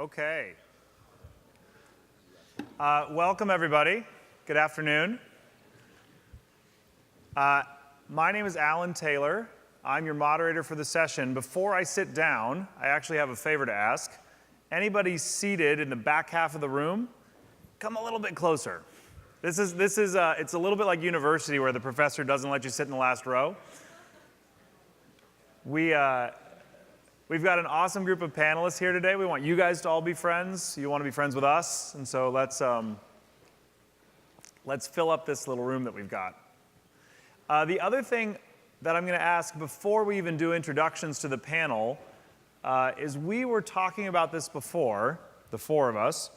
Okay. Welcome, everybody. Good afternoon. My name is Alan Taylor. I'm your moderator for the session. Before I sit down, I actually have a favor to ask. Anybody seated in the back half of the room, come a little bit closer. It's a little bit like university where the professor doesn't let you sit in the last row. We've got an awesome group of panelists here today. We want you guys to all be friends. You want to be friends with us, and so let's fill up this little room that we've got. The other thing that I'm going to ask before we even do introductions to the panel is we were talking about this before, the four of us,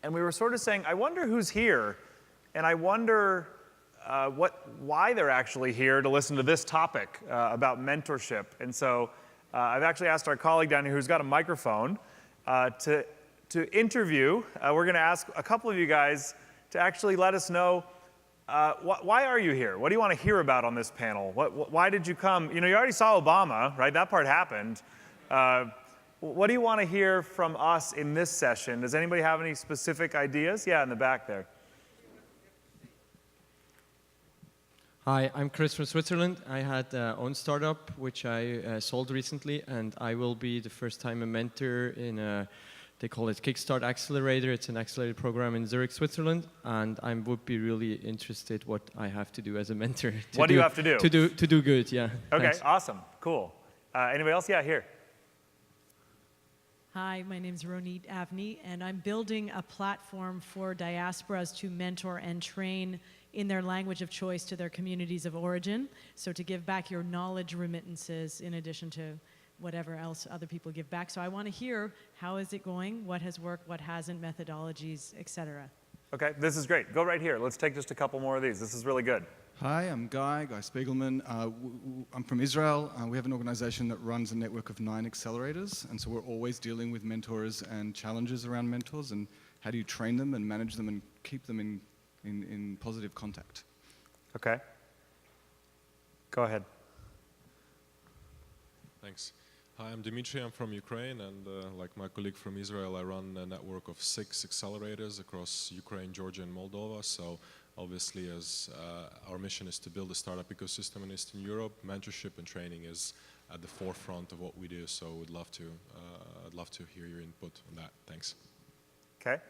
and we were sort of saying, I wonder who's here, and I wonder why they're actually here to listen to this topic about mentorship. And so I've actually asked our colleague down here who's got a microphone to interview. We're going to ask a couple of you guys to actually let us know why are you here? What do you want to hear about on this panel? Why did you come? You know, you already saw Obama, right? That part happened. What do you want to hear from us in this session? Does anybody have any specific ideas? Yeah, in the back there. Hi, I'm Chris from Switzerland. I had own startup, which I sold recently, and I will be the first time a mentor in a, they call it Kickstart Accelerator. It's an accelerator program in Zurich, Switzerland, and I would be really interested what I have to do as a mentor. What do you have to do? To do good, yeah. Okay, Thanks. awesome, cool. Anybody else? Yeah, here. Hi, my name's Ronit Avni, and I'm building a platform for diasporas to mentor and train in their language of choice to their communities of origin. So to give back your knowledge remittances in addition to whatever else other people give back. So I want to hear, how is it going? What has worked? What hasn't? Methodologies, etc. Okay, this is great. Go right here. Let's take just a couple more of these. This is really good. Hi, I'm Guy Spiegelman. I'm from Israel. We have an organization that runs a network of 9 accelerators, and so we're always dealing with mentors and challenges around mentors, and how do you train them and manage them and keep them in positive contact. Okay. Go ahead. Thanks. Hi, I'm Dimitri. I'm from Ukraine, and like my colleague from Israel, I run a network of 6 accelerators across Ukraine, Georgia, and Moldova. So obviously, as our mission is to build a startup ecosystem in Eastern Europe, mentorship and training is at the forefront of what we do. So I'd love to hear your input on that. Thanks. Okay.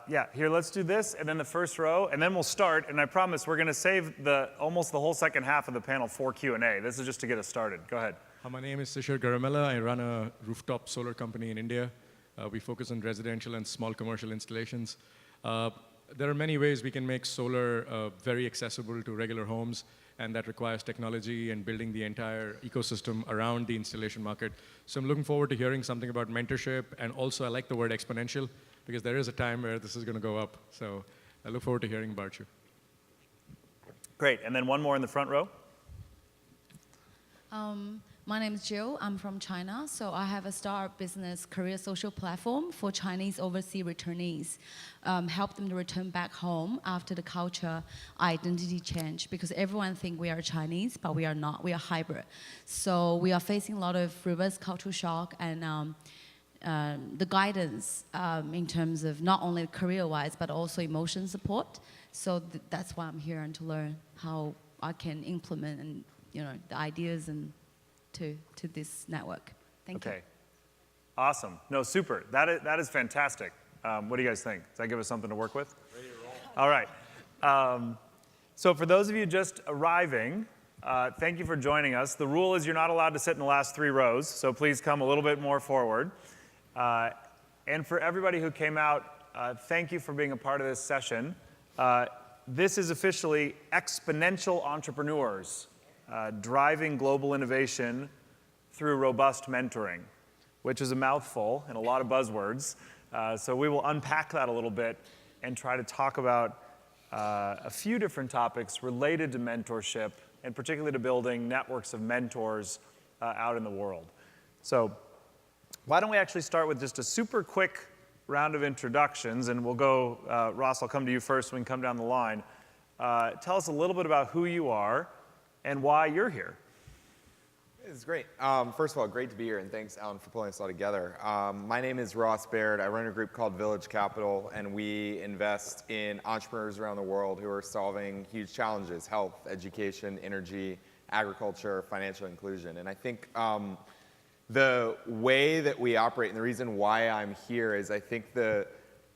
Yeah, here, let's do this, and then the first row, and then we'll start, and I promise we're going to save almost the whole second half of the panel for Q&A. This is just to get us started. Go ahead. My name is Sishir Garamella. I run a rooftop solar company in India. We focus on residential and small commercial installations. There are many ways we can make solar very accessible to regular homes, and that requires technology and building the entire ecosystem around the installation market. So I'm looking forward to hearing something about mentorship, and also I like the word exponential, because there is a time where this is going to go up. So I look forward to hearing about you. Great, and then one more in the front row. My name is Jill. I'm from China. So I have a startup business career social platform for Chinese overseas returnees. Help them to return back home after the culture identity change, because everyone thinks we are Chinese, but we are not. We are hybrid. So we are facing a lot of reverse cultural shock, and the guidance in terms of not only career-wise, but also emotion support. So that's why I'm here, and to learn how I can implement and the ideas and to this network. Thank you. Okay. Awesome. No, super. That is fantastic. What do you guys think? Does that give us something to work with? Ready to roll. All right. So for those of you just arriving, thank you for joining us. The rule is you're not allowed to sit in the last 3 rows, so please come a little bit more forward. And for everybody who came out, thank you for being a part of this session. This is officially Exponential Entrepreneurs, driving global innovation through robust mentoring, which is a mouthful and a lot of buzzwords. So we will unpack that a little bit and try to talk about a few different topics related to mentorship, and particularly to building networks of mentors out in the world. So why don't we actually start with just a super quick round of introductions, and we'll go, Ross, I'll come to you first, we can come down the line. Tell us a little bit about who you are and why you're here. It's great. First of all, great to be here, and thanks, Alan, for pulling us all together. My name is Ross Baird. I run a group called Village Capital, and we invest in entrepreneurs around the world who are solving huge challenges: health, education, energy, agriculture, financial inclusion. And I think the way that we operate, and the reason why I'm here, is I think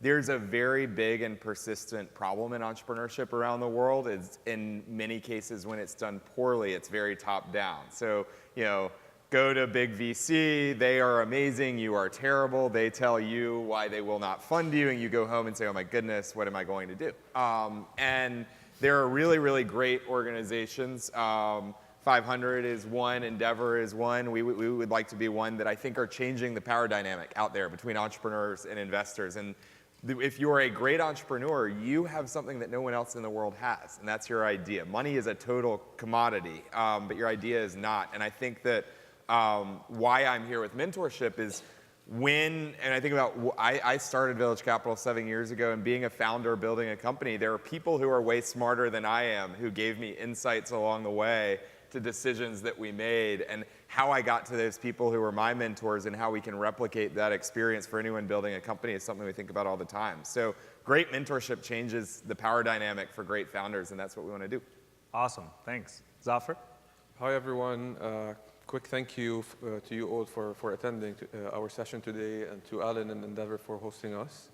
there's a very big and persistent problem in entrepreneurship around the world. Is in many cases, when it's done poorly, it's very top down. So, go to big VC, they are amazing, you are terrible, they tell you why they will not fund you, and you go home and say, oh my goodness, what am I going to do? And there are really, really great organizations. 500 is one, Endeavor is one. We would like to be one that I think are changing the power dynamic out there between entrepreneurs and investors. And if you're a great entrepreneur, you have something that no one else in the world has, and that's your idea. Money is a total commodity, but your idea is not. And I think that why I'm here with mentorship is and I think about, I started Village Capital 7 years ago, and being a founder, building a company, there are people who are way smarter than I am who gave me insights along the way to decisions that we made, and how I got to those people who were my mentors, and how we can replicate that experience for anyone building a company is something we think about all the time. So great mentorship changes the power dynamic for great founders, and that's what we want to do. Awesome, thanks. Zafar? Hi everyone. Quick thank you to you all for attending our session today, and to Alan and Endeavor for hosting us,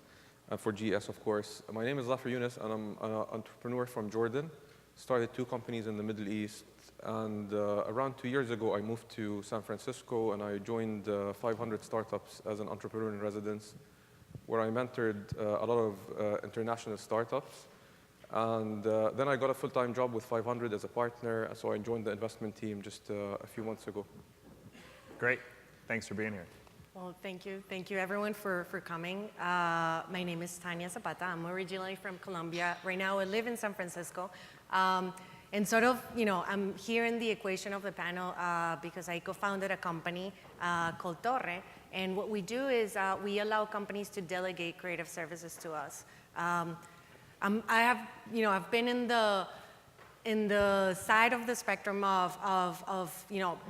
and for GS, of course. My name is Zafar Yunus, and I'm an entrepreneur from Jordan. Started 2 companies in the Middle East, and around 2 years ago I moved to San Francisco, and I joined 500 startups as an entrepreneur in residence, where I mentored a lot of international startups. And then I got a full-time job with 500 as a partner, so I joined the investment team just a few months ago. Great. Thanks for being here. Well, thank you. Thank you, everyone, for coming. My name is Tania Zapata. I'm originally from Colombia. Right now, I live in San Francisco. And sort of, I'm here in the equation of the panel because I co-founded a company called Torre. And what we do is we allow companies to delegate creative services to us. I've been in the side of the spectrum of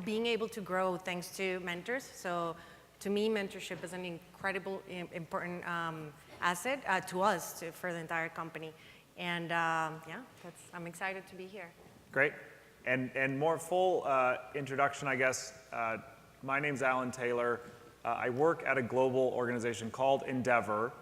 being able to grow thanks to mentors. So to me, mentorship is an incredible, important asset to us, for the entire company. And I'm excited to be here. Great. And more full introduction, I guess. My name's Alan Taylor. I work at a global organization called Endeavor.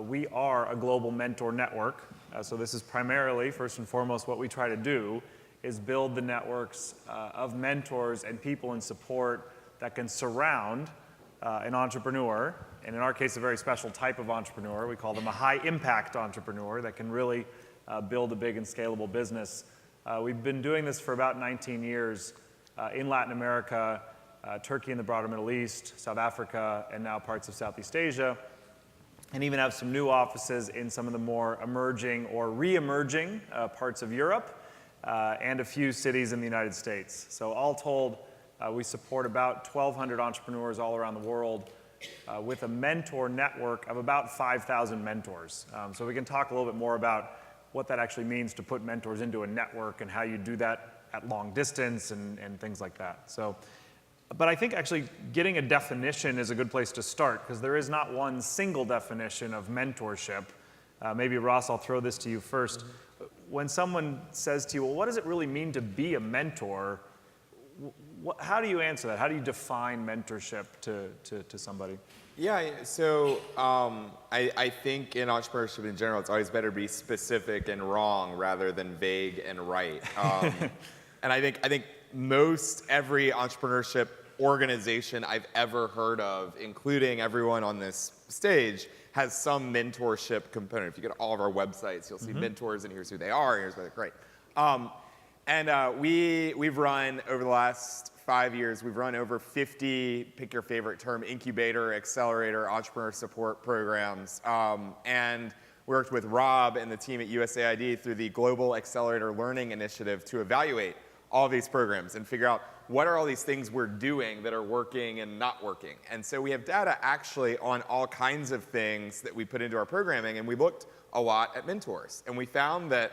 We are a global mentor network. So this is primarily, first and foremost, what we try to do is build the networks of mentors and people in support that can surround an entrepreneur, and in our case, a very special type of entrepreneur. We call them a high-impact entrepreneur that can really build a big and scalable business. We've been doing this for about 19 years in Latin America, Turkey and the broader Middle East, South Africa, and now parts of Southeast Asia, and even have some new offices in some of the more emerging or re-emerging parts of Europe, and a few cities in the United States. So all told, we support about 1,200 entrepreneurs all around the world with a mentor network of about 5,000 mentors. So we can talk a little bit more about what that actually means to put mentors into a network, and how you do that at long distance, and things like that. But I think actually getting a definition is a good place to start, because there is not one single definition of mentorship. Maybe Ross, I'll throw this to you first. Mm-hmm. When someone says to you, well, what does it really mean to be a mentor? How do you answer that? How do you define mentorship to somebody? Yeah, so I think in entrepreneurship in general, it's always better to be specific and wrong rather than vague and right. And I think most every entrepreneurship organization I've ever heard of, including everyone on this stage, has some mentorship component. If you go to all of our websites, you'll see mentors, and here's who they are, and here's why they're great. We've run, over the last 5 years, we've run over 50, pick your favorite term, incubator, accelerator, entrepreneur support programs. And we worked with Rob and the team at USAID through the Global Accelerator Learning Initiative to evaluate all these programs and figure out what are all these things we're doing that are working and not working. And so we have data actually on all kinds of things that we put into our programming, and we looked a lot at mentors. And we found that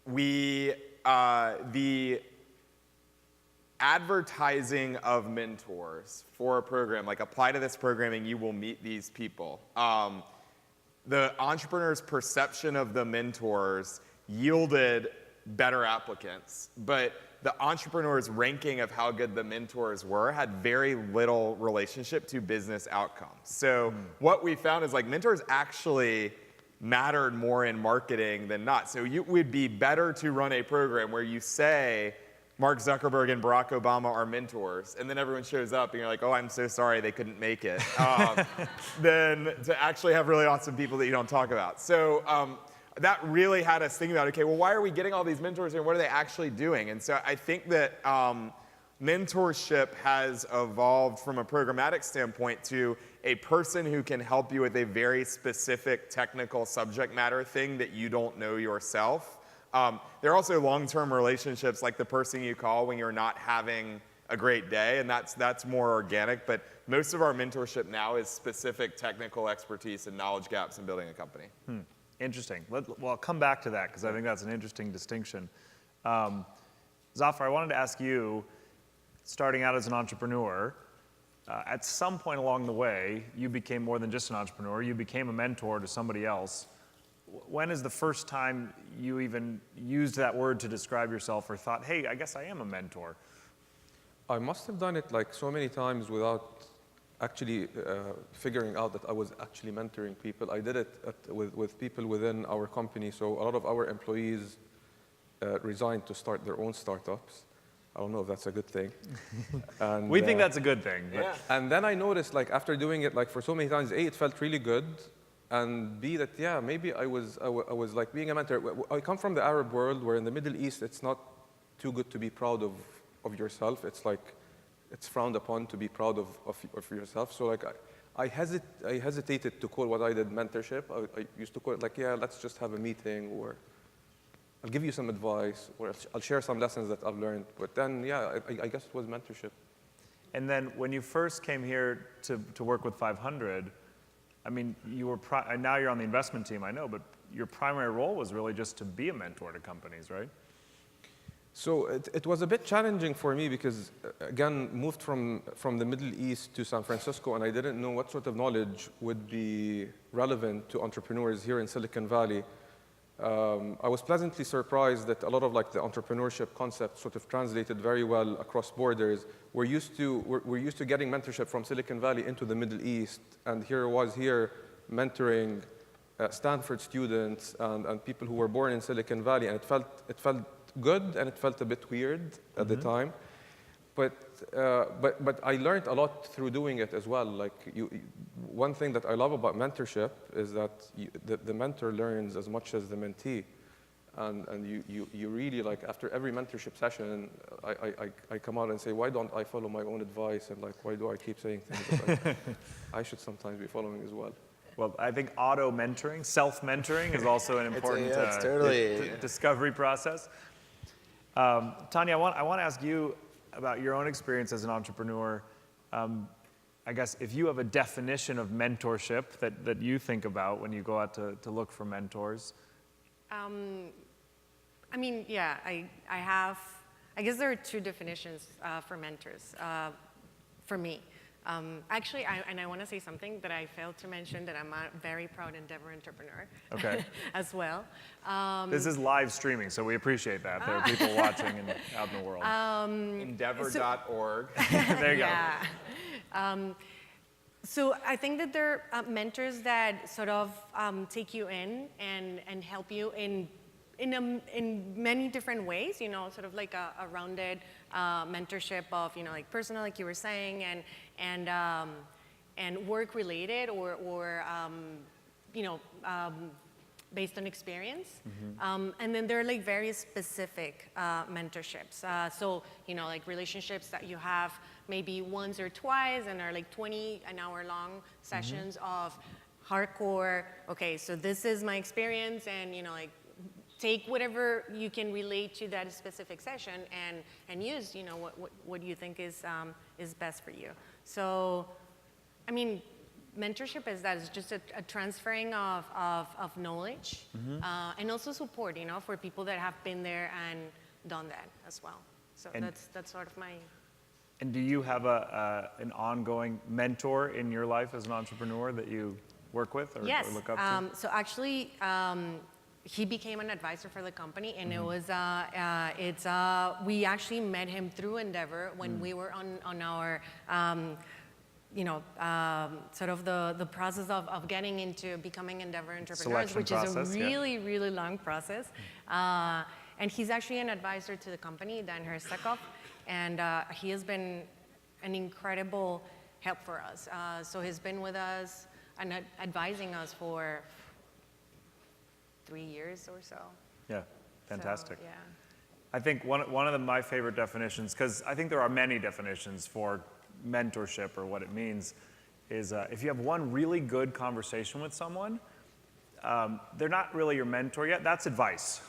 the advertising of mentors for a program, like apply to this program and you will meet these people. The entrepreneur's perception of the mentors yielded better applicants, but the entrepreneur's ranking of how good the mentors were had very little relationship to business outcomes. So what we found is like mentors actually mattered more in marketing than not. So it would be better to run a program where you say, Mark Zuckerberg and Barack Obama are mentors, and then everyone shows up and you're like, oh, I'm so sorry they couldn't make it, than to actually have really awesome people that you don't talk about. So that really had us thinking about, okay, well, why are we getting all these mentors and what are they actually doing? And so I think that mentorship has evolved from a programmatic standpoint to a person who can help you with a very specific technical subject matter thing that you don't know yourself. There are also long-term relationships like the person you call when you're not having a great day, and that's more organic, but most of our mentorship now is specific technical expertise and knowledge gaps in building a company. Interesting. Well, I'll come back to that because I think that's an interesting distinction. Zafar, I wanted to ask you, starting out as an entrepreneur, at some point along the way, you became more than just an entrepreneur. You became a mentor to somebody else. When is the first time you even used that word to describe yourself or thought, hey, I guess I am a mentor? I must have done it like so many times without actually figuring out that I was actually mentoring people. I did it with people within our company. So a lot of our employees resigned to start their own startups. I don't know if that's a good thing. And, we think that's a good thing. But. Yeah. And then I noticed, like, after doing it like for so many times, A, it felt really good, and B, that, yeah, maybe I was like being a mentor. I come from the Arab world where in the Middle East, it's not too good to be proud of yourself. It's like, it's frowned upon to be proud of yourself. So like, I hesitated to call what I did mentorship. I used to call it like, yeah, let's just have a meeting, or I'll give you some advice, or I'll share some lessons that I've learned. But then, yeah, I guess it was mentorship. And then when you first came here to work with 500, I mean, you were now you're on the investment team, I know, but your primary role was really just to be a mentor to companies, right? So it was a bit challenging for me because, again, moved from the Middle East to San Francisco, and I didn't know what sort of knowledge would be relevant to entrepreneurs here in Silicon Valley. I was pleasantly surprised that a lot of like the entrepreneurship concepts sort of translated very well across borders. We're used to getting mentorship from Silicon Valley into the Middle East, and here I was mentoring Stanford students and people who were born in Silicon Valley, and it felt good and it felt a bit weird at the time. But I learned a lot through doing it as well. Like one thing that I love about mentorship is that the mentor learns as much as the mentee, and you really, like, after every mentorship session, I come out and say, why don't I follow my own advice, and like, why do I keep saying things that I should sometimes be following as well. Well, I think auto-mentoring, self-mentoring is also an important it's totally, discovery process. Tanya, I want to ask you about your own experience as an entrepreneur. I guess if you have a definition of mentorship that you think about when you go out to look for mentors. I mean, yeah, I guess there are two definitions for mentors for me. Actually, I want to say something that I failed to mention, that I'm a very proud Endeavor entrepreneur. Okay. As well. This is live streaming, so we appreciate that. There are people watching out in the world. Endeavor.org. There you go. So I think that there are mentors that sort of take you in and help you in many different ways, you know, sort of like a rounded mentorship of, you know, like personal, like you were saying, and work related, or you know, based on experience. And then there are like very specific mentorships. So, you know, like relationships that you have maybe once or twice and are like 20-hour-long sessions of hardcore, okay, so this is my experience, and, you know, like, take whatever you can relate to that specific session and use, you know, what you think is best for you. So, I mean, mentorship is that. It's just a transferring of knowledge and also support, you know, for people that have been there and done that as well. So And- that's sort of my. And do you have an ongoing mentor in your life as an entrepreneur that you work with or Yes. look up to? So actually, he became an advisor for the company, and it was we actually met him through Endeavor when we were on our. Sort of the process of getting into becoming Endeavor entrepreneurs, Selection which process, is a yeah. really, really long process. And he's actually an advisor to the company, Dan Herstakov, and he has been an incredible help for us. So he's been with us and advising us for 3 years or so. Yeah, fantastic. So, yeah. I think one of my favorite definitions, because I think there are many definitions for mentorship or what it means, is if you have one really good conversation with someone, they're not really your mentor yet. That's advice,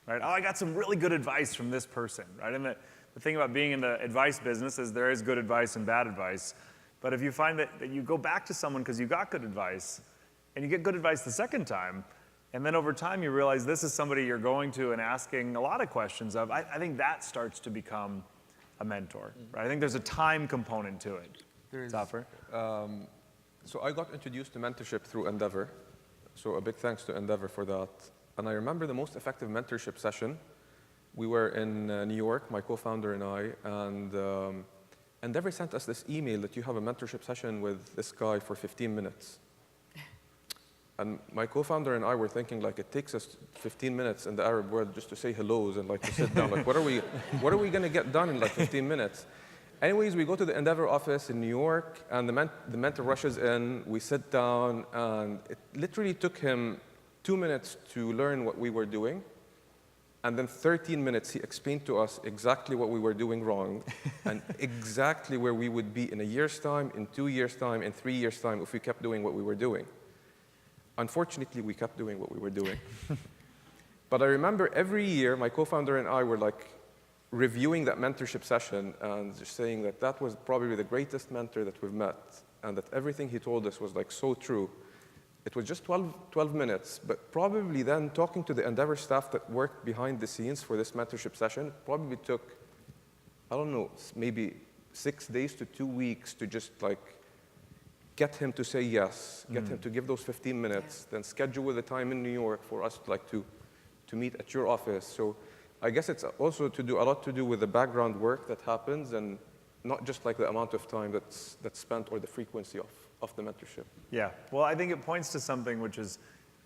right? Oh, I got some really good advice from this person, right? And the thing about being in the advice business is there is good advice and bad advice. But if you find that you go back to someone because you got good advice, and you get good advice the second time, and then over time you realize this is somebody you're going to and asking a lot of questions of, I think that starts to become a mentor, right? I think there's a time component to it. Zafar? So I got introduced to mentorship through Endeavor. So a big thanks to Endeavor for that. And I remember the most effective mentorship session. We were in New York, my co-founder and I, and Endeavor sent us this email that you have a mentorship session with this guy for 15 minutes. And my co-founder and I were thinking, like, it takes us 15 minutes in the Arab world just to say hellos and like to sit down. Like, what are we going to get done in like 15 minutes? Anyways, we go to the Endeavor office in New York, and the mentor rushes in. We sit down, and it literally took him 2 minutes to learn what we were doing. And then 13 minutes, he explained to us exactly what we were doing wrong and exactly where we would be in a year's time, in 2 years' time, in 3 years' time if we kept doing what we were doing. Unfortunately, we kept doing what we were doing. But I remember every year, my co-founder and I were like reviewing that mentorship session and just saying that that was probably the greatest mentor that we've met, and that everything he told us was like so true. It was just 12 minutes, but probably then talking to the Endeavor staff that worked behind the scenes for this mentorship session probably took, I don't know, maybe 6 days to 2 weeks to just like get him to say yes, get him to give those 15 minutes, then schedule the time in New York for us like to meet at your office. So I guess it's also a lot to do with the background work that happens, and not just like the amount of time that's spent or the frequency of the mentorship. Yeah, well, I think it points to something which is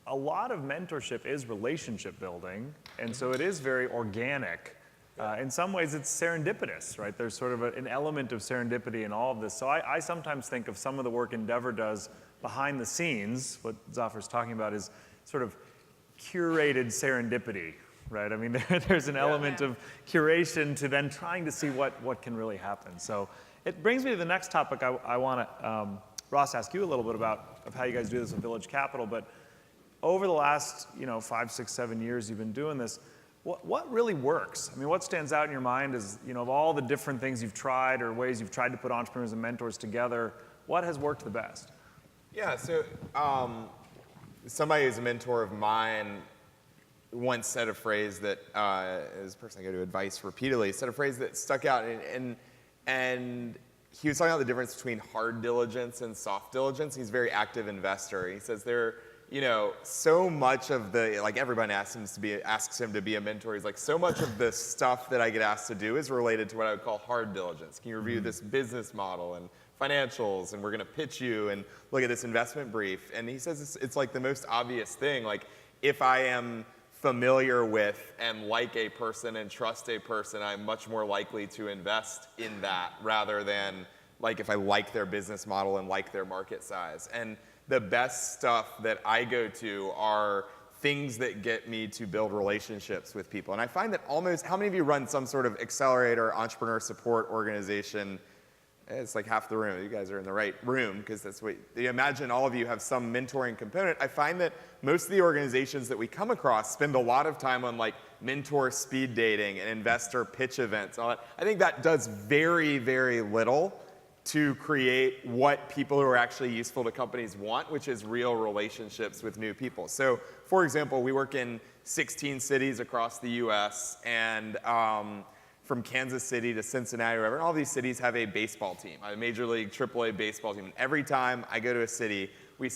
a lot of mentorship is relationship building, and so it is very organic. In some ways, it's serendipitous, right? There's sort of an element of serendipity in all of this. So I sometimes think of some of the work Endeavor does behind the scenes. What Zafar's talking about is sort of curated serendipity, right? I mean, there's an element of curation to then trying to see what can really happen. So it brings me to the next topic I want to, Ross, ask you a little bit about of how you guys do this with Village Capital. But over the last 5, 6, 7 years you've been doing this, what really works? I mean, what stands out in your mind is, of all the different things you've tried or ways you've tried to put entrepreneurs and mentors together, what has worked the best? Yeah, so somebody who's a mentor of mine once said a phrase that, as a person I go to advice repeatedly, said a phrase that stuck out, and he was talking about the difference between hard diligence and soft diligence. He's a very active investor. He says so much of the, like everybody asks him to be a mentor. He's like, so much of the stuff that I get asked to do is related to what I would call hard diligence. Can you review this business model and financials, and we're going to pitch you and look at this investment brief? And he says it's like the most obvious thing. Like, if I am familiar with and like a person and trust a person, I'm much more likely to invest in that rather than like if I like their business model and like their market size. And the best stuff that I go to are things that get me to build relationships with people. And I find that almost, how many of you run some sort of accelerator entrepreneur support organization? It's like half the room. You guys are in the right room, because that's what you imagine. All of you have some mentoring component. I find that most of the organizations that we come across spend a lot of time on like mentor speed dating and investor pitch events. All that. I think that does very, very little to create what people who are actually useful to companies want, which is real relationships with new people. So, for example, we work in 16 cities across the US, and from Kansas City to Cincinnati or whatever. And all these cities have a baseball team, a Major League AAA baseball team. And every time I go to a city, we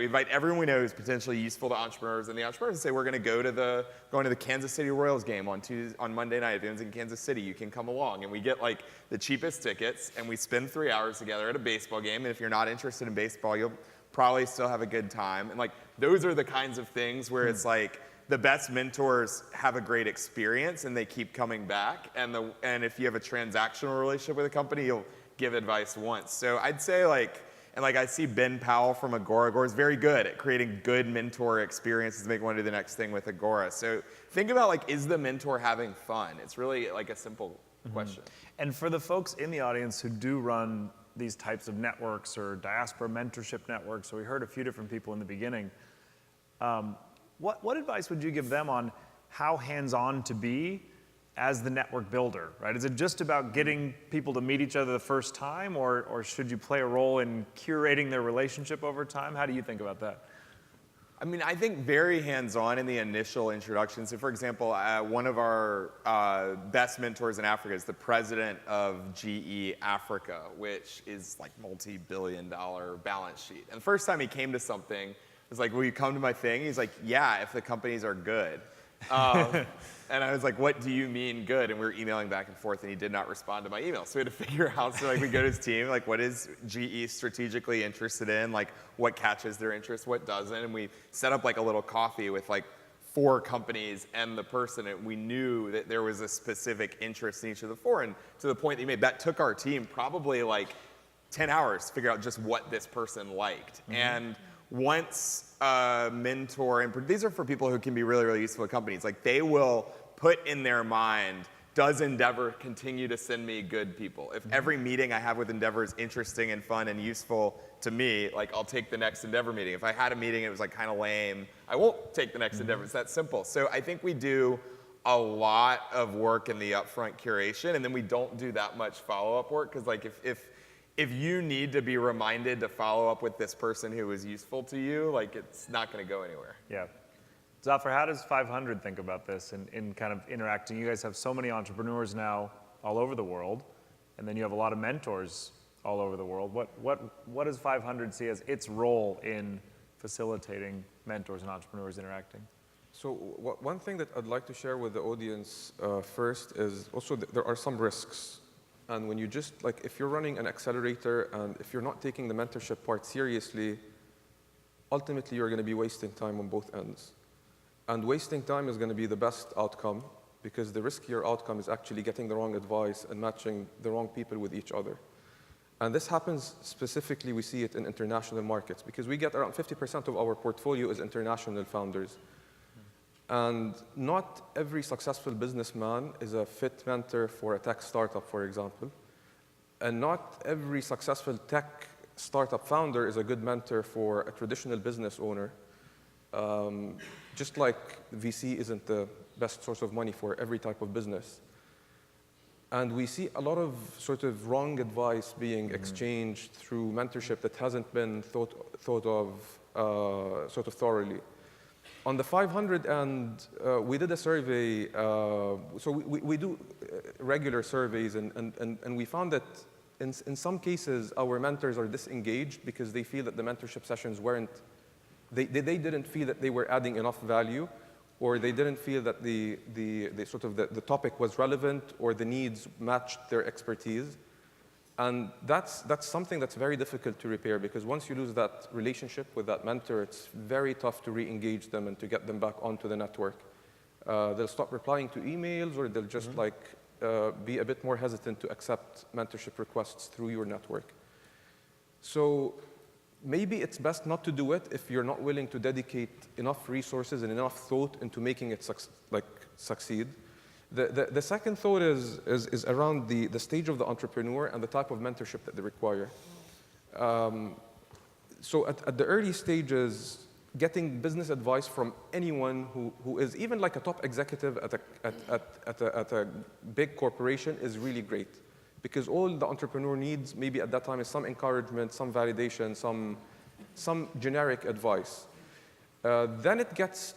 invite everyone we know who's potentially useful to entrepreneurs, and the entrepreneurs say, we're going to going to the Kansas City Royals game on Monday night. If anyone's in Kansas City, you can come along. And we get like the cheapest tickets, and we spend 3 hours together at a baseball game. And if you're not interested in baseball, you'll probably still have a good time. And like, those are the kinds of things where it's like, the best mentors have a great experience and they keep coming back. And if you have a transactional relationship with a company, you'll give advice once. So I'd say I see Ben Powell from Agora. Agora's very good at creating good mentor experiences to make one do the next thing with Agora. So think about is the mentor having fun? It's really like a simple question. And for the folks in the audience who do run these types of networks or diaspora mentorship networks, so we heard a few different people in the beginning, what advice would you give them on how hands-on to be as the network builder, right? Is it just about getting people to meet each other the first time, or should you play a role in curating their relationship over time? How do you think about that? I mean, I think very hands-on in the initial introduction. So for example, one of our best mentors in Africa is the president of GE Africa, which is like multi-billion-dollar balance sheet. And the first time he came to something, it was like, will you come to my thing? He's like, yeah, if the companies are good. And I was like, what do you mean good? And we were emailing back and forth, and he did not respond to my email. So we had to figure out, we go to his team, what is GE strategically interested in? What catches their interest, what doesn't? And we set up a little coffee with 4 companies and the person, and we knew that there was a specific interest in each of the 4. And to the point that you made, that took our team probably 10 hours to figure out just what this person liked. Mm-hmm. And once a mentor, and these are for people who can be really, really useful to companies, they will put in their mind, does Endeavor continue to send me good people? If every meeting I have with Endeavor is interesting and fun and useful to me, I'll take the next Endeavor meeting. If I had a meeting and it was kind of lame, I won't take the next Endeavor. It's that simple. So I think we do a lot of work in the upfront curation, and then we don't do that much follow-up work, because if you need to be reminded to follow up with this person who was useful to you, it's not going to go anywhere. Yeah. Zafar, how does 500 think about this in kind of interacting? You guys have so many entrepreneurs now all over the world, and then you have a lot of mentors all over the world. What does 500 see as its role in facilitating mentors and entrepreneurs interacting? So one thing that I'd like to share with the audience first is also there are some risks. And when you just, if you're running an accelerator and if you're not taking the mentorship part seriously, ultimately you're going to be wasting time on both ends. And wasting time is going to be the best outcome, because the riskier outcome is actually getting the wrong advice and matching the wrong people with each other. And this happens specifically, we see it in international markets, because we get around 50% of our portfolio is international founders. And not every successful businessman is a fit mentor for a tech startup, for example. And not every successful tech startup founder is a good mentor for a traditional business owner. Just like VC isn't the best source of money for every type of business. And we see a lot of sort of wrong advice being exchanged through mentorship that hasn't been thought of sort of thoroughly. On the 500, and we did a survey, so we do regular surveys, and we found that in some cases, our mentors are disengaged because they feel that the mentorship sessions they didn't feel that they were adding enough value, or they didn't feel that the topic was relevant, or the needs matched their expertise. And that's something that's very difficult to repair, because once you lose that relationship with that mentor, it's very tough to re-engage them and to get them back onto the network. They'll stop replying to emails, or they'll just be a bit more hesitant to accept mentorship requests through your network. So maybe it's best not to do it if you're not willing to dedicate enough resources and enough thought into making it succeed. The second thought is around the stage of the entrepreneur and the type of mentorship that they require. So at the early stages, getting business advice from anyone who is even like a top executive at a big corporation is really great, because all the entrepreneur needs maybe at that time is some encouragement, some validation, some generic advice. Then it gets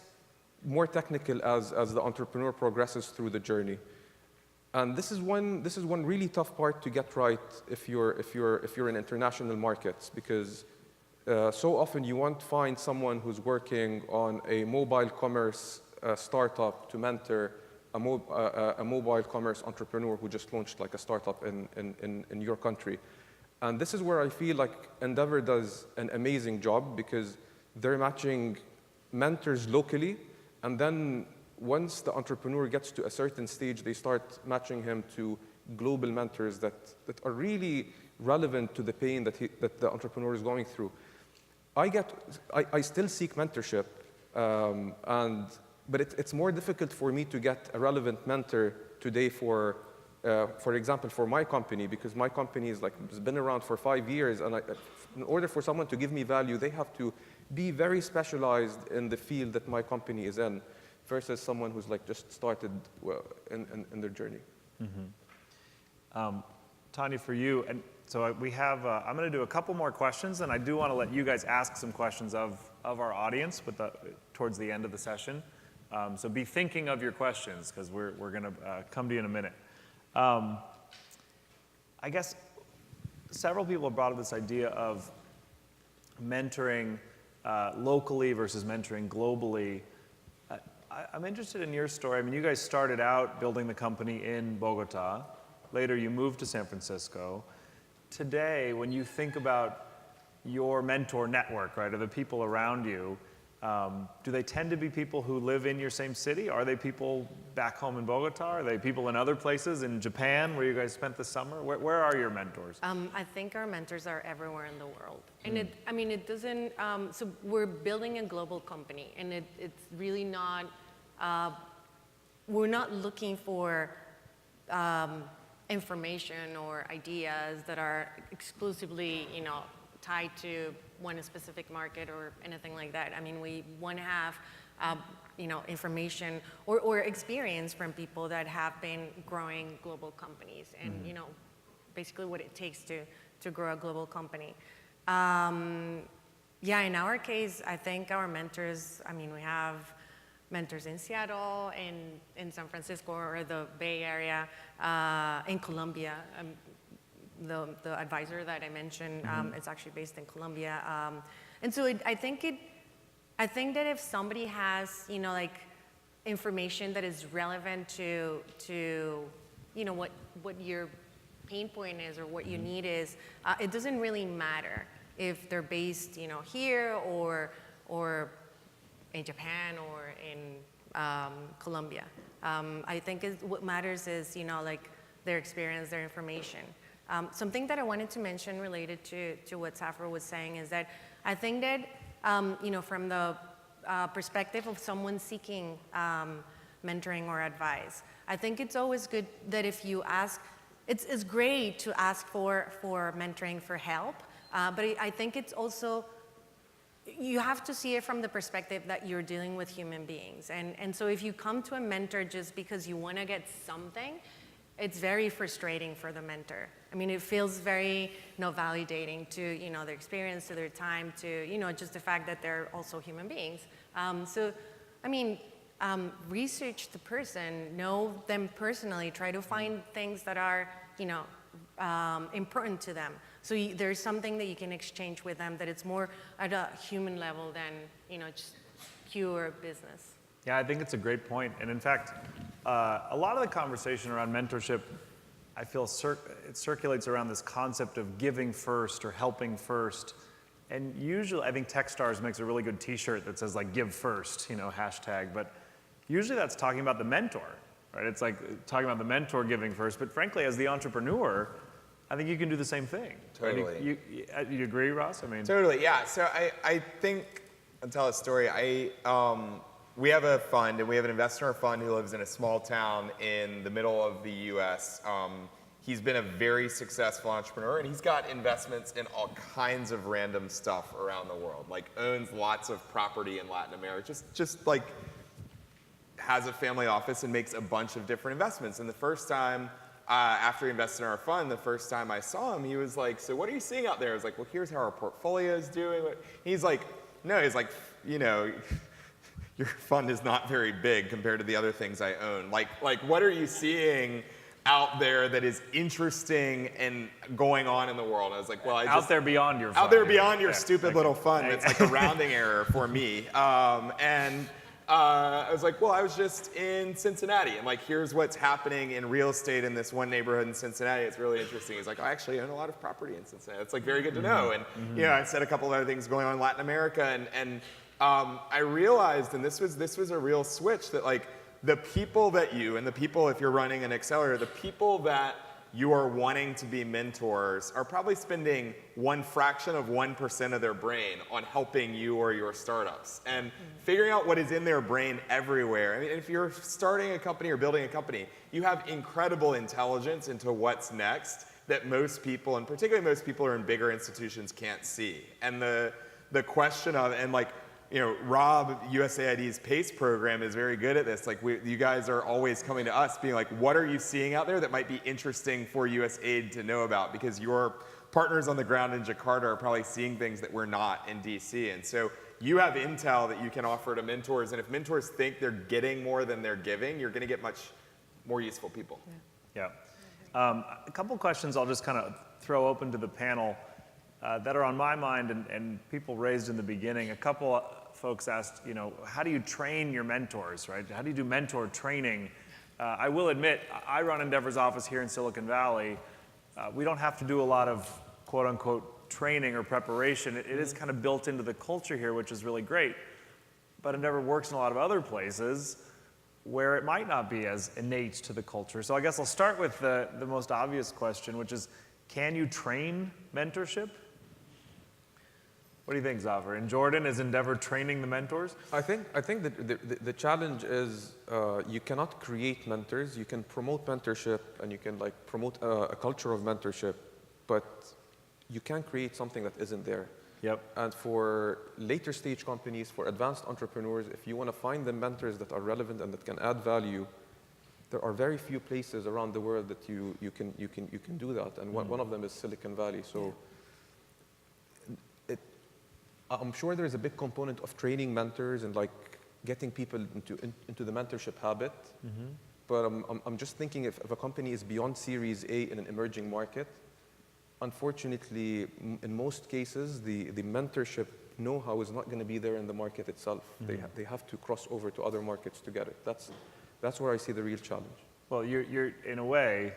more technical as the entrepreneur progresses through the journey. And this is one really tough part to get right if you're in international markets, because so often you won't find someone who's working on a mobile commerce startup to mentor a mobile commerce entrepreneur who just launched like a startup in your country. And this is where I feel like Endeavor does an amazing job, because they're matching mentors locally, and then once the entrepreneur gets to a certain stage, they start matching him to global mentors that are really relevant to the pain that the entrepreneur is going through. I still seek mentorship, but it's more difficult for me to get a relevant mentor today for example, for my company, because my company has been around for 5 years, and in order for someone to give me value, they have to be very specialized in the field that my company is in, versus someone who's just started in their journey. Tanya, for you, and so we have, I'm going to do a couple more questions, and I do want to let you guys ask some questions of our audience towards the end of the session. So be thinking of your questions, because we're going to come to you in a minute. I guess several people have brought up this idea of mentoring locally versus mentoring globally. I'm interested in your story. I mean, you guys started out building the company in Bogota. Later, you moved to San Francisco. Today, when you think about your mentor network, right, or the people around you, do they tend to be people who live in your same city? Are they people back home in Bogota? Are they people in other places, in Japan, where you guys spent the summer? Where are your mentors? I think our mentors are everywhere in the world. And it doesn't, so we're building a global company, and it's really not, we're not looking for information or ideas that are exclusively, tied to one specific market or anything like that. I mean, we want to have, information or experience from people that have been growing global companies, and basically what it takes to grow a global company. Yeah, in our case, I think our mentors, we have mentors in Seattle, in San Francisco or the Bay Area, in Colombia. The advisor that I mentioned, is actually based in Colombia. And so I think that if somebody has, information that is relevant to what your pain point is or what you need is, it doesn't really matter if they're based, here or in Japan or in Colombia. I think what matters is, their experience, their information. Something that I wanted to mention related to what Safra was saying is that I think that, from the perspective of someone seeking mentoring or advice, I think it's always good that if you ask, it's great to ask for mentoring, for help, but I think it's also, you have to see it from the perspective that you're dealing with human beings. And so if you come to a mentor just because you want to get something, it's very frustrating for the mentor. It feels very validating to their experience, to their time, to just the fact that they're also human beings. Research the person, know them personally, try to find things that are important to them. So there's something that you can exchange with them that it's more at a human level than just pure business. Yeah, I think it's a great point. And in fact, a lot of the conversation around mentorship, I feel it circulates around this concept of giving first or helping first. And usually, I think Techstars makes a really good t-shirt that says give first, hashtag. But usually that's talking about the mentor, right? It's like talking about the mentor giving first. But frankly, as the entrepreneur, I think you can do the same thing. Totally. You agree, Ross? Totally, yeah. So I think, I'll tell a story. We have a fund, and we have an investor in our fund who lives in a small town in the middle of the US. He's been a very successful entrepreneur, and he's got investments in all kinds of random stuff around the world, owns lots of property in Latin America, just has a family office and makes a bunch of different investments. And the first time, after he invested in our fund, the first time I saw him, he was like, so what are you seeing out there? I was like, well, here's how our portfolio is doing. He's like, no, he's like, your fund is not very big compared to the other things I own. What are you seeing out there that is interesting and going on in the world. I was like, well, Out there beyond your fun. out there beyond your Yeah, stupid okay. little fun. That's like a rounding error for me. I was like, well, I was just in Cincinnati, and like, here's what's happening in real estate in this one neighborhood in Cincinnati. It's really interesting. He's like, I actually own a lot of property in Cincinnati. It's like very good to know. And you know, I said a couple of other things going on in Latin America, and I realized, and this was a real switch, that like the people that you and the people, if you're running an accelerator, the people that you are wanting to be mentors are probably spending 1% of their brain on helping you or your startups and figuring out what is in their brain everywhere. I mean, if you're starting a company or building a company, you have incredible intelligence into what's next that most people, and particularly most people who are in bigger institutions, can't see. And the question of, and like, you know, Rob, USAID's PACE program is very good at this. Like, you guys are always coming to us being like, what are you seeing out there that might be interesting for USAID to know about? Because your partners on the ground in Jakarta are probably seeing things that we're not in DC. And so you have intel that you can offer to mentors. And if mentors think they're getting more than they're giving, you're going to get much more useful people. Yeah. A couple questions I'll just kind of throw open to the panel that are on my mind and people raised in the beginning. A couple folks asked, you know, how do you train your mentors, right? How do you do mentor training? I will admit, I run Endeavor's office here in Silicon Valley. We don't have to do a lot of quote unquote training or preparation. It is kind of built into the culture here, which is really great. But Endeavor works in a lot of other places where it might not be as innate to the culture. So I guess I'll start with the most obvious question, which is, can you train mentorship? What do you think, Zafar? In Jordan, is Endeavor training the mentors? I think that the challenge is you cannot create mentors. You can promote mentorship and you can like promote a culture of mentorship, but you can't create something that isn't there. Yep. And for later stage companies, for advanced entrepreneurs, if you want to find the mentors that are relevant and that can add value, there are very few places around the world that you can do that. And one of them is Silicon Valley. So. I'm sure there is a big component of training mentors and like getting people into the mentorship habit. But I'm just thinking if a company is beyond Series A in an emerging market, unfortunately, in most cases, the mentorship know-how is not going to be there in the market itself. They have to cross over to other markets to get it. That's where I see the real challenge. Well, you're in a way,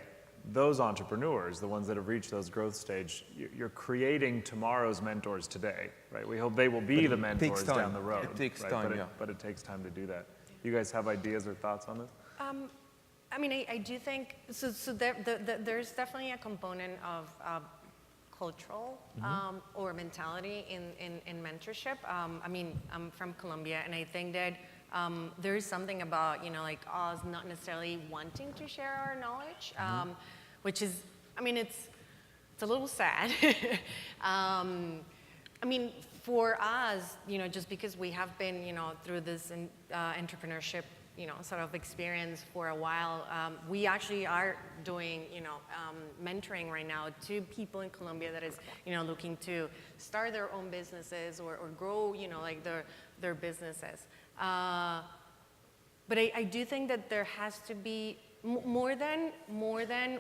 those entrepreneurs, the ones that have reached those growth stage, you're creating tomorrow's mentors today, right? We hope they will be the mentors down the road. It takes right? time, But it takes time to do that. You guys have ideas or thoughts on this? I mean, I do think, so there's definitely a component of cultural or mentality in mentorship. I mean, I'm from Colombia, and I think that there is something about, you know, like us not necessarily wanting to share our knowledge, which is, I mean, it's a little sad. I mean, for us, you know, just because we have been, you know, through this entrepreneurship, you know, sort of experience for a while, we actually are doing, you know, mentoring right now to people in Colombia that is, you know, looking to start their own businesses or grow, you know, like their businesses. But I do think that there has to be more than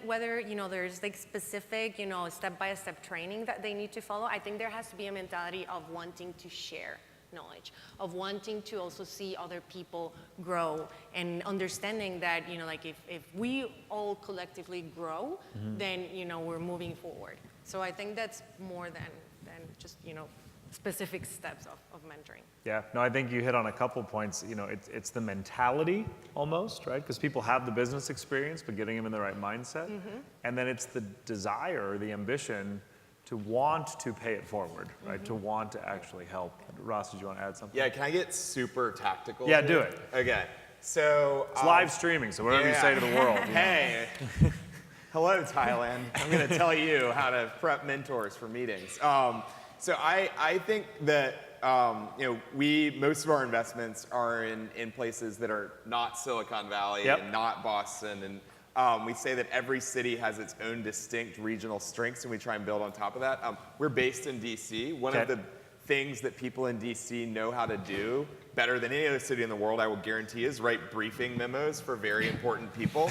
whether, you know, there's like specific, you know, step-by-step training that they need to follow. I think there has to be a mentality of wanting to share knowledge, of wanting to also see other people grow, and understanding that, you know, like if we all collectively grow, then, you know, we're moving forward. So I think that's more than just, you know, specific steps of mentoring. Yeah, no, I think you hit on a couple points. You know, it's the mentality almost, right? Because people have the business experience, but getting them in the right mindset. And then it's the desire or the ambition to want to pay it forward, right? To want to actually help. Ross, did you want to add something? Yeah, can I get super tactical? Yeah, here? do it. Okay, so. It's live streaming, so whatever you say to the world. You know. Hey, hello Thailand. I'm going to tell you how to prep mentors for meetings. So I think that you know, most of our investments are in places that are not Silicon Valley and not Boston, and we say that every city has its own distinct regional strengths, and we try and build on top of that. We're based in DC. One of the things that people in DC know how to do better than any other city in the world, I will guarantee, is write briefing memos for very important people.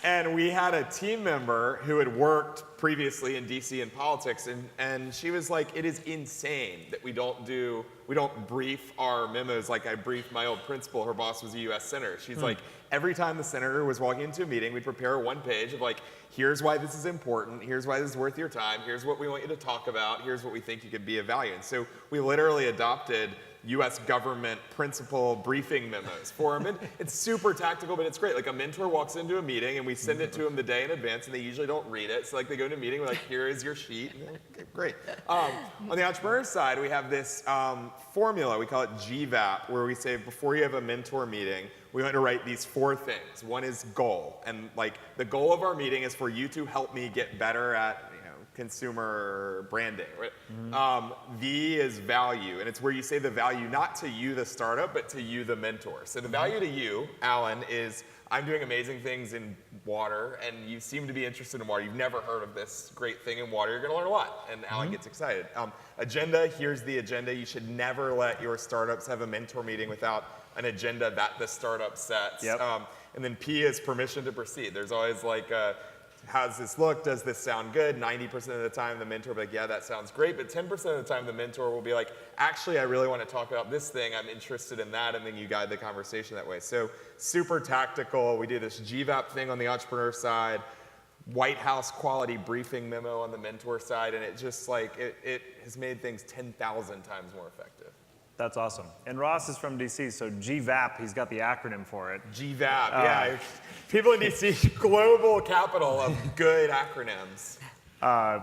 And we had a team member who had worked previously in DC in politics, and she was like, it is insane that we don't brief our memos like I briefed my old principal. Her boss was a US senator. She's like, every time the senator was walking into a meeting, we'd prepare one page of like, here's why this is important, here's why this is worth your time, here's what we want you to talk about, here's what we think you could be of value. And so we literally adopted US government principal briefing memos for them. And it's super tactical, but it's great. Like a mentor walks into a meeting and we send it to them the day in advance and they usually don't read it. So like they go to a meeting, we're like, here is your sheet. And like, okay, great. On the entrepreneur side, we have this formula, we call it GVAP, where we say before you have a mentor meeting, we want to write these 4 things. One is goal. And like the goal of our meeting is for you to help me get better at consumer branding. Right? V is value, and it's where you say the value not to you, the startup, but to you, the mentor. So the value to you, Alan, is I'm doing amazing things in water, and you seem to be interested in water. You've never heard of this great thing in water. You're going to learn a lot, and Alan gets excited. Agenda, here's the agenda. You should never let your startups have a mentor meeting without an agenda that the startup sets. Yep. And then P is permission to proceed. There's always like how's this look? Does this sound good? 90% of the time, the mentor will be like, yeah, that sounds great. But 10% of the time, the mentor will be like, actually, I really want to talk about this thing. I'm interested in that. And then you guide the conversation that way. So super tactical. We do this GVAP thing on the entrepreneur side, White House quality briefing memo on the mentor side. And it just like, it has made things 10,000 times more effective. That's awesome. And Ross is from DC, so GVAP, he's got the acronym for it. GVAP, yeah. People in DC, global capital of good acronyms. I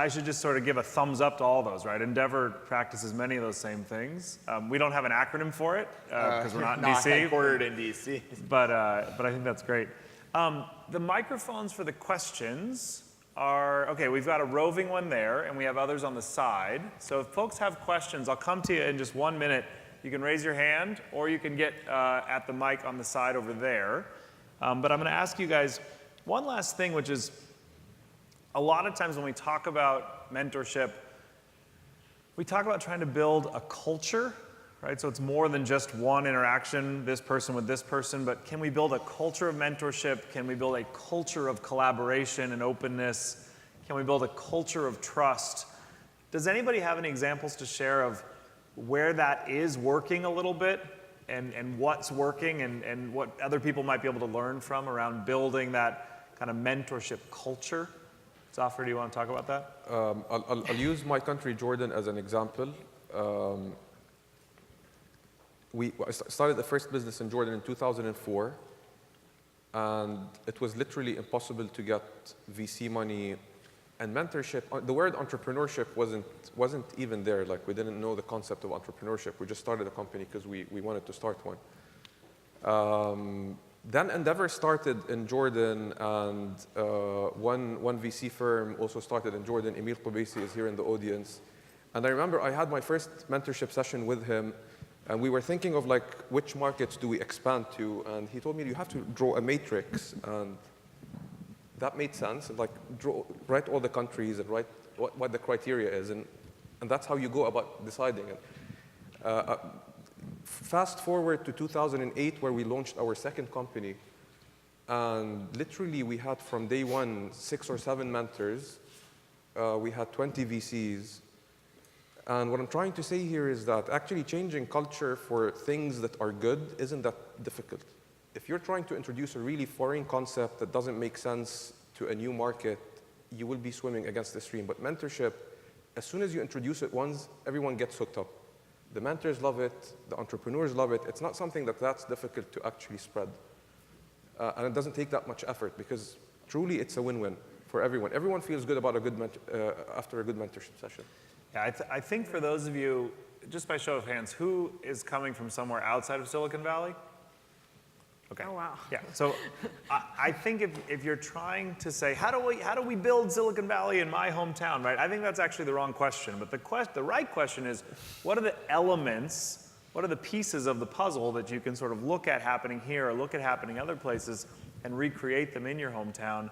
should just sort of give a thumbs up to all those, right? Endeavor practices many of those same things. We don't have an acronym for it because we're not in DC. Headquartered in DC. But I think that's great. The microphones for the questions are, okay, we've got a roving one there, and we have others on the side. So if folks have questions, I'll come to you in just 1 minute. You can raise your hand, or you can get at the mic on the side over there. But I'm going to ask you guys one last thing, which is a lot of times when we talk about mentorship, we talk about trying to build a culture, right? So it's more than just one interaction, this person with this person, but can we build a culture of mentorship? Can we build a culture of collaboration and openness? Can we build a culture of trust? Does anybody have any examples to share of where that is working a little bit and what's working and what other people might be able to learn from around building that kind of mentorship culture? Zafar, do you want to talk about that? I'll use my country, Jordan, as an example. I started the first business in Jordan in 2004, and it was literally impossible to get VC money and mentorship. The word entrepreneurship wasn't even there. Like, we didn't know the concept of entrepreneurship. We just started a company because we wanted to start one. Then Endeavor started in Jordan, and one VC firm also started in Jordan. Emil Qubaisi is here in the audience. And I remember I had my first mentorship session with him, and we were thinking of like, which markets do we expand to? And he told me, you have to draw a matrix. And that made sense. Like, write all the countries and write what the criteria is. And that's how you go about deciding it. Fast forward to 2008, where we launched our second company. And literally, we had from day one 6 or 7 mentors. We had 20 VCs. And what I'm trying to say here is that actually changing culture for things that are good isn't that difficult. If you're trying to introduce a really foreign concept that doesn't make sense to a new market, you will be swimming against the stream. But mentorship, as soon as you introduce it once, everyone gets hooked up. The mentors love it, the entrepreneurs love it. It's not something that's difficult to actually spread. And it doesn't take that much effort, because truly it's a win-win for everyone. Everyone feels good about after a good mentorship session. Yeah, I think for those of you, just by show of hands, who is coming from somewhere outside of Silicon Valley? Okay. Oh, wow. Yeah, so I think if you're trying to say, how do we build Silicon Valley in my hometown, right? I think that's actually the wrong question. But the right question is, what are the elements, what are the pieces of the puzzle that you can sort of look at happening here or look at happening other places and recreate them in your hometown?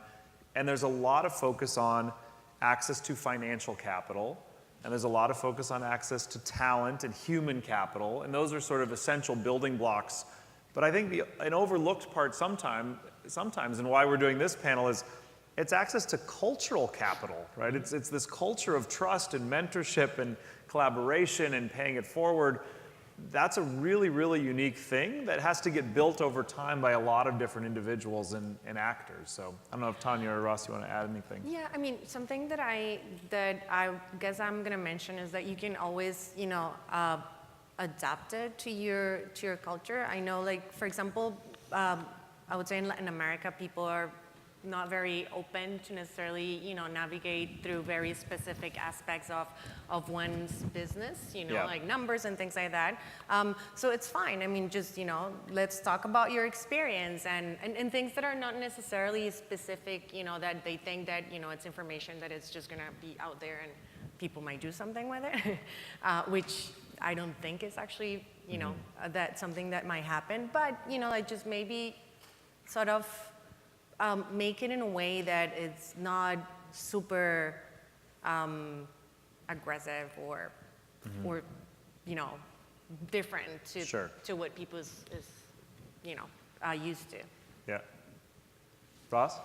And there's a lot of focus on access to financial capital, and there's a lot of focus on access to talent and human capital, and those are sort of essential building blocks. But I think an overlooked part sometimes, and why we're doing this panel is it's access to cultural capital, right? It's this culture of trust and mentorship and collaboration and paying it forward. That's a really, really unique thing that has to get built over time by a lot of different individuals and actors. So I don't know if Tanya or Ross, you want to add anything? Yeah, I mean, something that I guess I'm gonna mention is that you can always, adapt it to your culture. I know, like, for example, I would say in Latin America, people are not very open to necessarily, navigate through very specific aspects of one's business, like numbers and things like that. So it's fine. I mean, just, let's talk about your experience and things that are not necessarily specific, that they think that, it's information that it's just gonna be out there and people might do something with it, which I don't think is actually, that's something that might happen. But, like just maybe sort of make it in a way that it's not super aggressive or different to what people is used to. Yeah. Ross?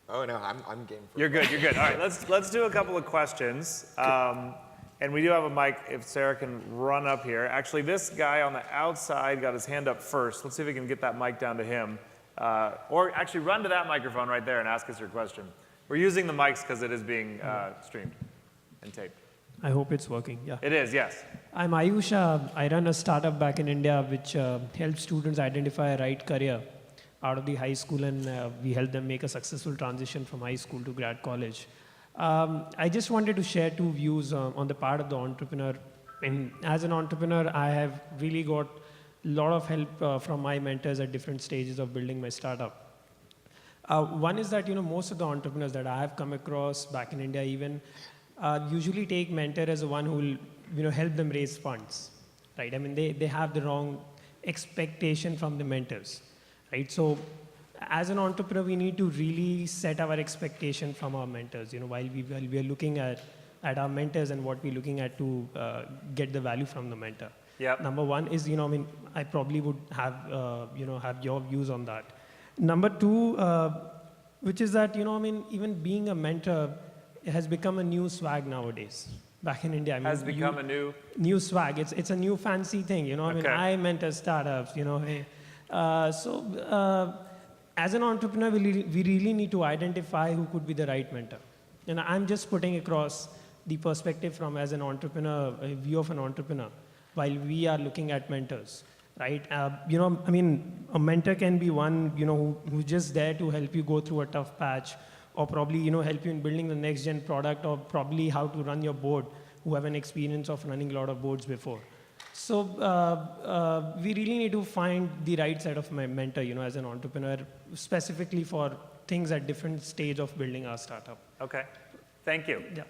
Oh no, I'm game for You're good. All right, let's do a couple of questions. And we do have a mic if Sarah can run up here. Actually, this guy on the outside got his hand up first. Let's see if we can get that mic down to him. Or actually run to that microphone right there and ask us your question. We're using the mics because it is being streamed and taped. I hope it's working, yeah. It is, yes. I'm Ayush. I run a startup back in India which helps students identify a right career out of the high school, and we help them make a successful transition from high school to grad college. I just wanted to share two views on the part of the entrepreneur. And as an entrepreneur, I have really got a lot of help from my mentors at different stages of building my startup. One is that most of the entrepreneurs that I have come across back in India even usually take mentor as the one who will help them raise funds, right? I mean, they have the wrong expectation from the mentors, right? So as an entrepreneur, we need to really set our expectation from our mentors, while we are looking at our mentors and what we're looking at to get the value from the mentor. Yep. Number one is, I probably would have, have your views on that. Number two, which is that, even being a mentor has become a new swag nowadays. Back in India, Has become a new swag. It's a new fancy thing, Okay. I mentor startups, Hey. As an entrepreneur, we really need to identify who could be the right mentor. I'm just putting across the perspective from as an entrepreneur, a view of an entrepreneur, while we are looking at mentors, right? A mentor can be one, who's just there to help you go through a tough patch, or probably, help you in building the next gen product, or probably how to run your board, who have an experience of running a lot of boards before. So we really need to find the right set of mentor, as an entrepreneur, specifically for things at different stage of building our startup. Okay, thank you. Yeah.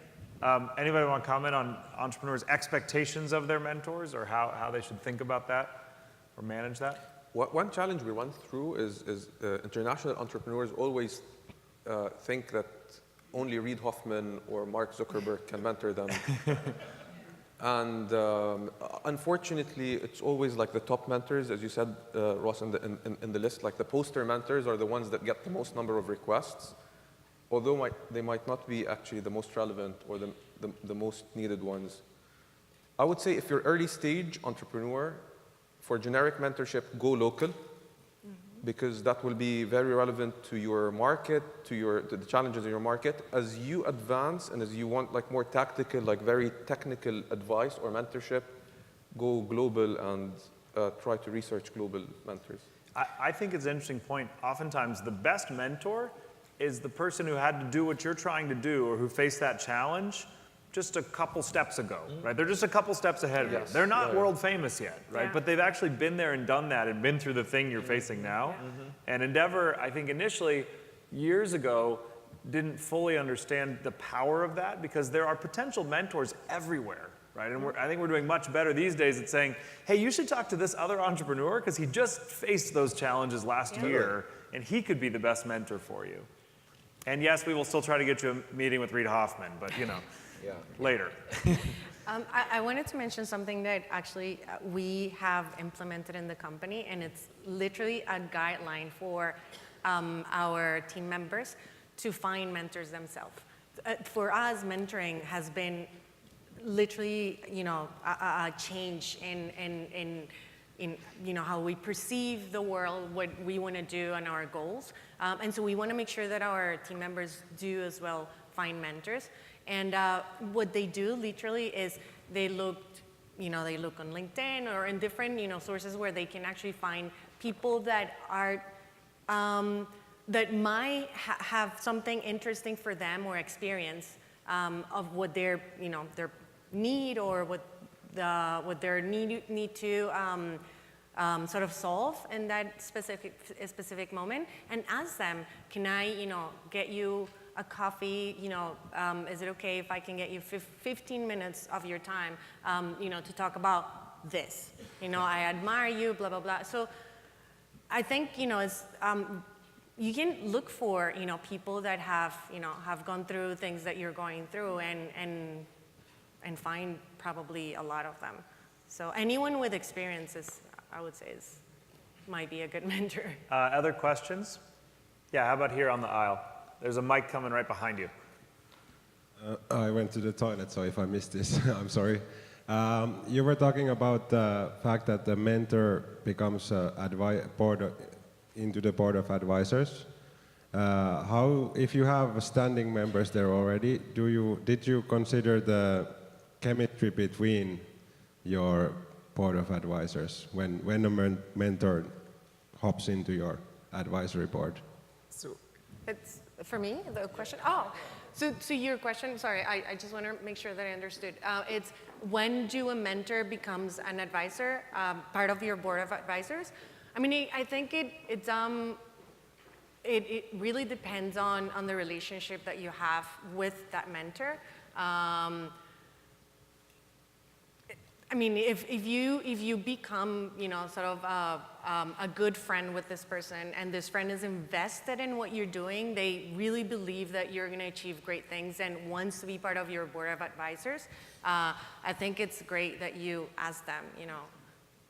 Anybody want to comment on entrepreneurs' expectations of their mentors, or how they should think about that or manage that? One challenge we run through is international entrepreneurs always think that only Reid Hoffman or Mark Zuckerberg can mentor them. And unfortunately, it's always like the top mentors, as you said, Ross, in the list, like the poster mentors are the ones that get the most number of requests, although they might not be actually the most relevant or the most needed ones. I would say if you're early stage entrepreneur, for generic mentorship, go local, because that will be very relevant to your market, to the challenges of your market. As you advance and as you want like more tactical, like very technical advice or mentorship, go global and try to research global mentors. I think it's an interesting point. Oftentimes, the best mentor is the person who had to do what you're trying to do, or who faced that challenge just a couple steps ago, right? They're just a couple steps ahead of you. They're not world famous yet, right? Yeah. But they've actually been there and done that and been through the thing you're facing now. And Endeavor, I think initially, years ago, didn't fully understand the power of that, because there are potential mentors everywhere, right? And I think we're doing much better these days at saying, hey, you should talk to this other entrepreneur because he just faced those challenges last year, and he could be the best mentor for you. And yes, we will still try to get you a meeting with Reid Hoffman, but later. I wanted to mention something that actually we have implemented in the company, and it's literally a guideline for our team members to find mentors themselves. For us, mentoring has been literally, a change in how we perceive the world, what we want to do, and our goals. And so we want to make sure that our team members do as well find mentors. And what they do literally is they look on LinkedIn or in different, sources where they can actually find people that are that might have something interesting for them or experience of what their need or what their need to sort of solve in that specific moment, and ask them, can I, get you a coffee? Is it okay if I can get you 15 minutes of your time, to talk about this? I admire you, blah, blah, blah. So I think, it's, you can look for, people that have gone through things that you're going through and find probably a lot of them. So anyone with experiences, I would say, might be a good mentor. Other questions? Yeah, how about here on the aisle? There's a mic coming right behind you. I went to the toilet, so if I missed this, I'm sorry. You were talking about the fact that the mentor becomes into the board of advisors. How, if you have standing members there already, did you consider the chemistry between your board of advisors when a mentor hops into your advisory board? So it's for me, the question. Oh, so your question. Sorry, I just want to make sure that I understood. It's when do a mentor becomes an advisor, part of your board of advisors? I mean, I think it really depends on the relationship that you have with that mentor. I mean, if you become, sort of a good friend with this person, and this friend is invested in what you're doing, they really believe that you're going to achieve great things and wants to be part of your board of advisors, I think it's great that you ask them,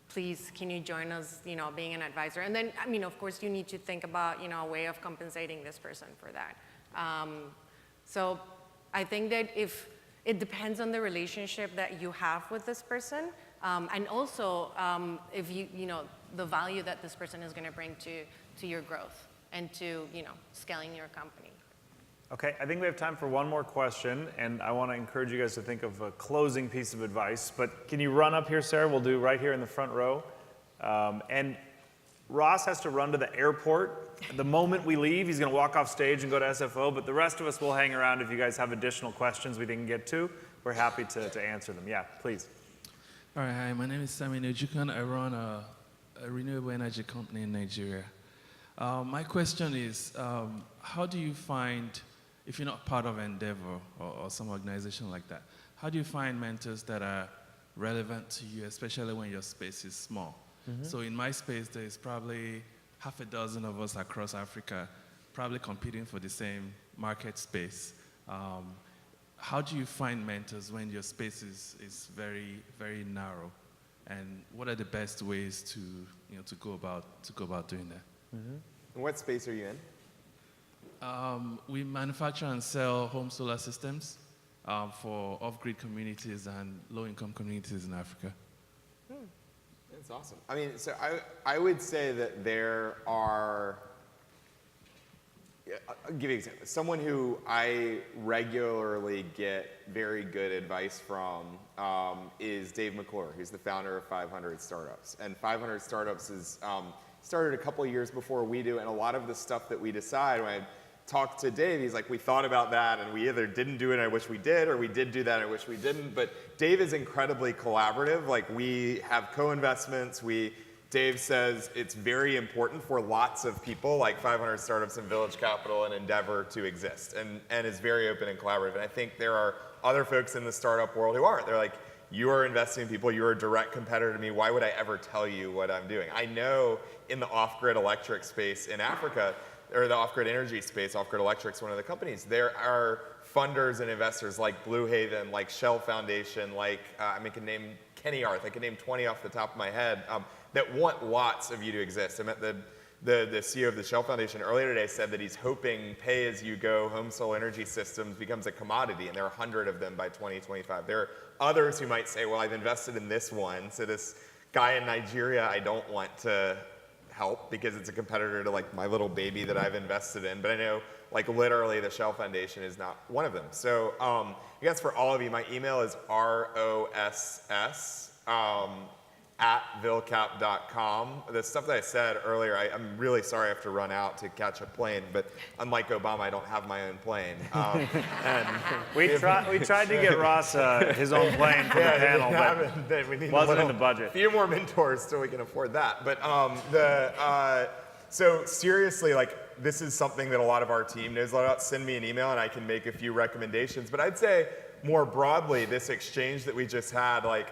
please, can you join us, being an advisor? And then, I mean, of course, you need to think about, a way of compensating this person for that. So I think that it depends on the relationship that you have with this person, and also if the value that this person is going to bring to your growth and to scaling your company. Okay, I think we have time for one more question, and I want to encourage you guys to think of a closing piece of advice. But can you run up here, Sarah? We'll do right here in the front row. And Ross has to run to the airport. The moment we leave, he's going to walk off stage and go to SFO, but the rest of us will hang around if you guys have additional questions we didn't get to. We're happy to answer them. Yeah, please. All right, hi, my name is Sami Nujukan. I run a renewable energy company in Nigeria. My question is, how do you find, if you're not part of Endeavor or some organization like that, how do you find mentors that are relevant to you, especially when your space is small? Mm-hmm. So in my space, there's probably half a dozen of us across Africa, probably competing for the same market space. How do you find mentors when your space is very, very narrow? And what are the best ways to go about doing that? Mm-hmm. And what space are you in? We manufacture and sell home solar systems for off-grid communities and low-income communities in Africa. That's awesome. I mean, so I would say that there are, I'll give you an example. Someone who I regularly get very good advice from is Dave McClure, who's the founder of 500 Startups. And 500 Startups is started a couple of years before we do, and a lot of the stuff that we decide, when I talk to Dave, he's like, we thought about that, and we either didn't do it, I wish we did, or we did do that, I wish we didn't. But Dave is incredibly collaborative. Like, we have co-investments. Dave says it's very important for lots of people, like 500 Startups and Village Capital and Endeavor, to exist, and is very open and collaborative. And I think there are other folks in the startup world who aren't. They're like, you are investing in people, you're a direct competitor to me, why would I ever tell you what I'm doing? I know in the off-grid electric space in Africa, or the off-grid energy space, off-grid electric's one of the companies. There are funders and investors like Blue Haven, like Shell Foundation, like, I can name Kenny Arth, I can name 20 off the top of my head, that want lots of you to exist. I met the CEO of the Shell Foundation earlier today said that he's hoping pay-as-you-go home solar energy systems becomes a commodity, and there are 100 of them by 2025. There are others who might say, well, I've invested in this one, so this guy in Nigeria I don't want to help because it's a competitor to like my little baby that I've invested in. But I know like literally the Shell Foundation is not one of them. So I guess for all of you, my email is ross at vilcap.com. The stuff that I said earlier, I'm really sorry I have to run out to catch a plane, but unlike Obama, I don't have my own plane. And we tried to get Ross his own plane for the panel, but we need wasn't in the budget. A few more mentors so we can afford that. But so seriously, like this is something that a lot of our team knows a lot about. Send me an email and I can make a few recommendations. But I'd say more broadly, this exchange that we just had, like,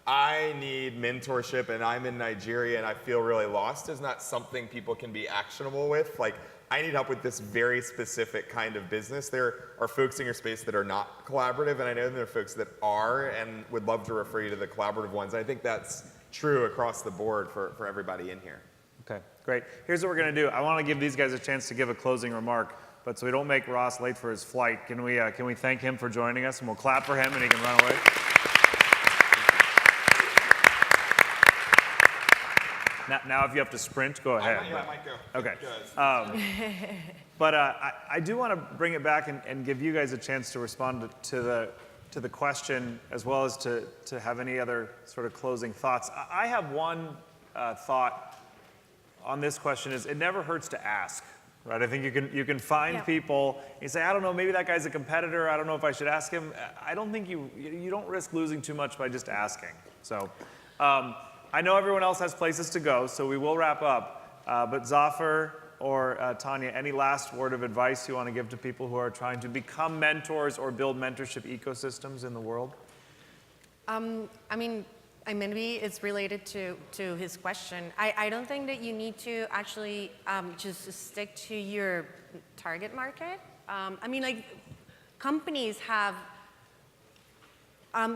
I need mentorship and I'm in Nigeria and I feel really lost is not something people can be actionable with. Like, I need help with this very specific kind of business. There are folks in your space that are not collaborative, and I know there are folks that are and would love to refer you to the collaborative ones. I think that's true across the board for everybody in here. Okay, great. Here's what we're going to do. I want to give these guys a chance to give a closing remark, but so we don't make Ross late for his flight, can we thank him for joining us, and we'll clap for him and he can run away. Now, if you have to sprint, go ahead. I might go. Okay. But I do want to bring it back and give you guys a chance to respond to the question, as well as to have any other sort of closing thoughts. I have one thought on this question: is it never hurts to ask, right? I think you can find people. You say, I don't know, maybe that guy's a competitor. I don't know if I should ask him. I don't think you don't risk losing too much by just asking. So. I know everyone else has places to go, so we will wrap up. But Zafar or Tanya, any last word of advice you want to give to people who are trying to become mentors or build mentorship ecosystems in the world? Maybe it's related to his question. I don't think that you need to actually just stick to your target market. Companies have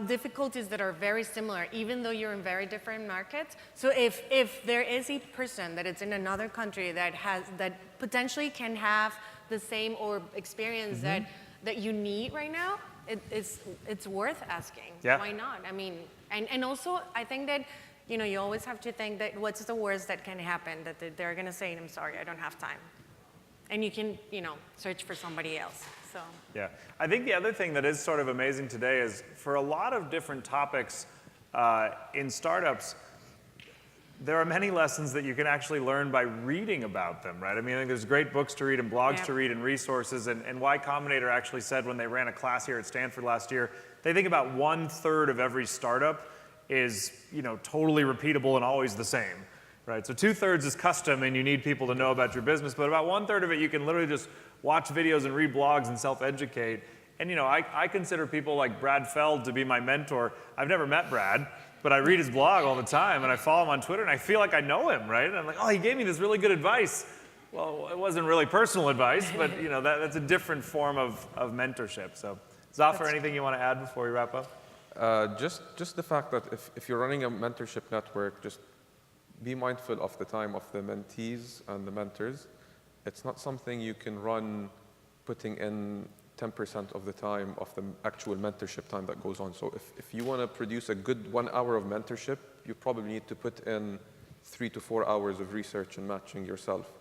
difficulties that are very similar, even though you're in very different markets. So if there is a person that is in another country that potentially can have the same or experience that you need right now, it's worth asking. Yeah. Why not? And also I think that you always have to think that what's the worst that can happen, that they're gonna say, I'm sorry, I don't have time. And you can search for somebody else. So. Yeah, I think the other thing that is sort of amazing today is for a lot of different topics in startups, there are many lessons that you can actually learn by reading about them, right? I think there's great books to read and blogs to read and resources, and Y Combinator actually said when they ran a class here at Stanford last year, they think about 1/3 of every startup is totally repeatable and always the same, right? So 2/3 is custom and you need people to know about your business, but about 1/3 of it you can literally just watch videos and read blogs and self-educate. And I consider people like Brad Feld to be my mentor. I've never met Brad, but I read his blog all the time and I follow him on Twitter and I feel like I know him, right? And I'm like, oh, he gave me this really good advice. Well, it wasn't really personal advice, but that's a different form of mentorship. So Zafar, anything you want to add before we wrap up? Just the fact that if you're running a mentorship network, just be mindful of the time of the mentees and the mentors. It's not something you can run putting in 10% of the time of the actual mentorship time that goes on. So if you want to produce a good 1 hour of mentorship, you probably need to put in 3 to 4 hours of research and matching yourself.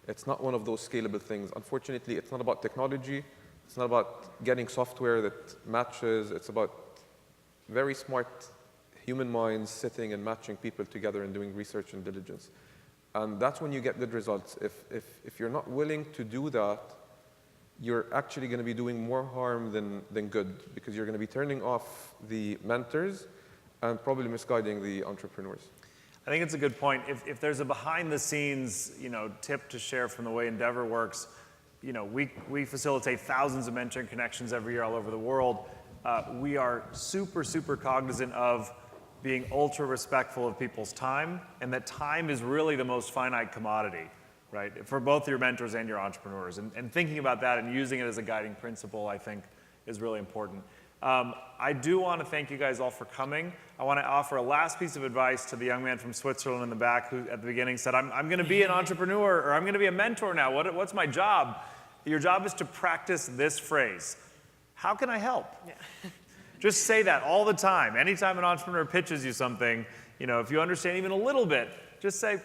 It's not one of those scalable things. Unfortunately, it's not about technology. It's not about getting software that matches. It's about very smart human minds sitting and matching people together and doing research and diligence. And that's when you get good results. If you're not willing to do that, you're actually going to be doing more harm than good, because you're going to be turning off the mentors and probably misguiding the entrepreneurs. I think it's a good point. If there's a behind-the-scenes tip to share from the way Endeavor works, we facilitate thousands of mentoring connections every year all over the world. We are super, super cognizant of being ultra respectful of people's time, and that time is really the most finite commodity. right? For both your mentors and your entrepreneurs. And thinking about that and using it as a guiding principle, I think, is really important. I do want to thank you guys all for coming. I want to offer a last piece of advice to the young man from Switzerland in the back who at the beginning said, I'm going to be an entrepreneur, or I'm going to be a mentor now. What's my job? Your job is to practice this phrase. How can I help? Yeah. Just say that all the time. Anytime an entrepreneur pitches you something, if you understand even a little bit, just say,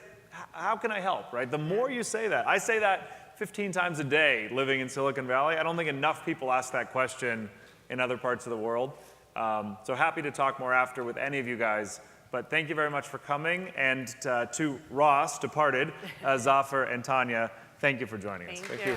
how can I help, right? The more you say that, I say that 15 times a day living in Silicon Valley. I don't think enough people ask that question in other parts of the world. So happy to talk more after with any of you guys. But thank you very much for coming. And to Ross, departed, Zafar, and Tanya, thank you for joining us. Thank you.